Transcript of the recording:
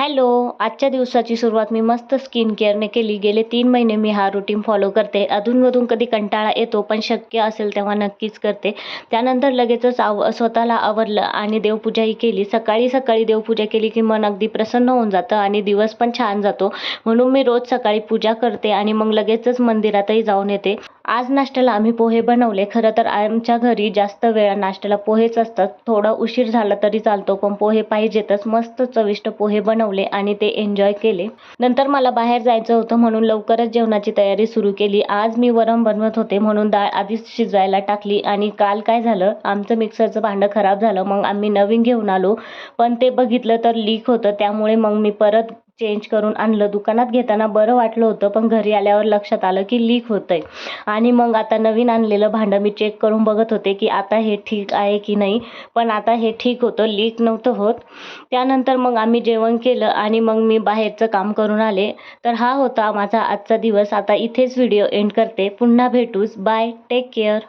Hello, आजच्या दिवसाची सुरुवात मी मस्त स्किन केअरने केली. गेले 3 महिने मी हा रुटीन फॉलो करते. अधूनमधून कधी कंटाळा येतो, पण शक्य असेल तेव्हा नक्कीच करते. त्यानंतर लगेचच स्वतःला आवरलं आणि देवपूजाही केली. सकाळी सकाळी देवपूजा केली की मन अगदी प्रसन्न होऊन जातं आणि दिवस पण छान जातो. म्हणून मी रोज सकाळी पूजा करते आणि मग लगेचच मंदिरातही जाऊन येते. आज नाश्त्याला आम्ही पोहे बनवले. खरं तर आमच्या घरी जास्त वेळा नाश्त्याला पोहेच असतात. थोडा उशीर झाला तरी चालतो, पण पोहे पाहिजेतच. मस्त चविष्ट पोहे बनवले आणि ते एन्जॉय केले. नंतर मला बाहेर जायचं होतं म्हणून लवकरच जेवणाची तयारी सुरू केली. आज मी वरण बनवत होते म्हणून डाळ आधीच शिजवायला टाकली. आणि काल काय झालं, आमचं मिक्सरचं भांडं खराब झालं. मग आम्ही नवीन घेऊन आलो, पण ते बघितलं तर लीक होतं. त्यामुळे मग मी परत चेंज करून आणलं. दुकानात घेताना बरं वाटलं होतं, पण घरी आल्यावर लक्षात आलं की लीक होतंय. आणि मग आता नवीन आणलेलं भांडं मी चेक करून बघत होते की आता हे ठीक आहे की नाही. पण आता हे ठीक होतं, लीक नव्हतं होत. त्यानंतर मग आम्ही जेवण केलं आणि मग मी बाहेरचं काम करून आले. तर हा होता माझा आजचा दिवस. आता इथेच व्हिडिओ एंड करते. पुन्हा भेटूच. Bye, take care.